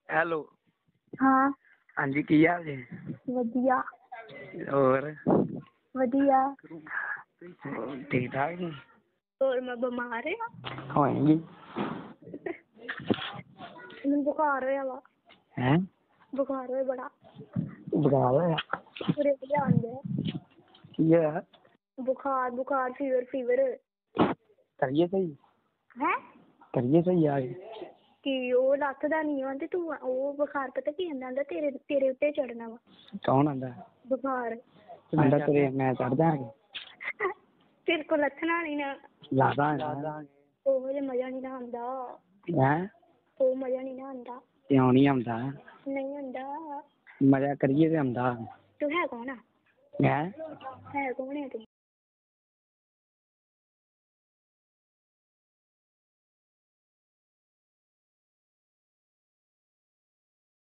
Hello. ਹਾਂ। ਹਾਂਜੀ ਕੀ ਹਾਲ ਜੀ? ਵਧੀਆ। ਹੋਰ ਵਧੀਆ। ਠੀਕ ਠਾਕ ਜੀ? ਹੋਰ ਮੈਂ ਬਿਮਾਰ ਆ? ਹੋਏਗੀ। ਮੈਨੂੰ ਬੁਖਾਰ ਹੋਇਆ ਵਾ। ਹੈਂ? ਬੁਖਾਰ ਹੋਇਆ ਬੜਾ। ਬੁਖਾਰ ਹੋਇਆ? ਉਰੇ ਜਾਣ ਡਿਆ। ਕੀ ਹੋਇਆ? ਬੁਖਾਰ ਫੀਵਰ। ਕਰੀਏ ਸਹੀ? ਹੈਂ? ਕਰੀਏ ਸਹੀ ਆ ਕੇ? ਕੀ ਉਹ ਲੱਥਦਾ ਨੀ ਆ ਤੇ ਤੂੰ ਉਹ ਬੁਖਾਰ ਪਤਾ ਕੀ ਆਂਦਾ ਤੇਰੇ ਉੱਤੇ ਚੜਨਾ ਵਾ। ਕੌਣ ਆਂਦਾ? ਬੁਖਾਰ। ਆਂਦਾ ਤੇਰੇ ਮੈਂ ਚੜ ਦਿਆਂਗੇ? ਤੇਰੇ ਕੋਲ ਲੱਥਣਾ ਨੀ ਨਾ। ਲਾ ਦਾਂਗੇ। ਉਹ ਜਿਹਾ ਮਜ਼ਾ ਨੀ ਨਾ ਆਉਂਦਾ। ਹੈਂ? ਉਹ ਮਜ਼ਾ ਨੀ ਨਾ ਆਉਂਦਾ। ਕਿਉਂ ਨੀ ਆਉਂਦਾ? ਨਹੀਂ ਆਉਂਦਾ। ਮਜ਼ਾ ਕਰੀਏ ਤੇ ਆਉਂਦਾ। ਤੂੰ ਹੈ ਕੌਣ ਆ? ਹੈਂ? ਹੈ ਕੌਣ ਆ ਤੂੰ?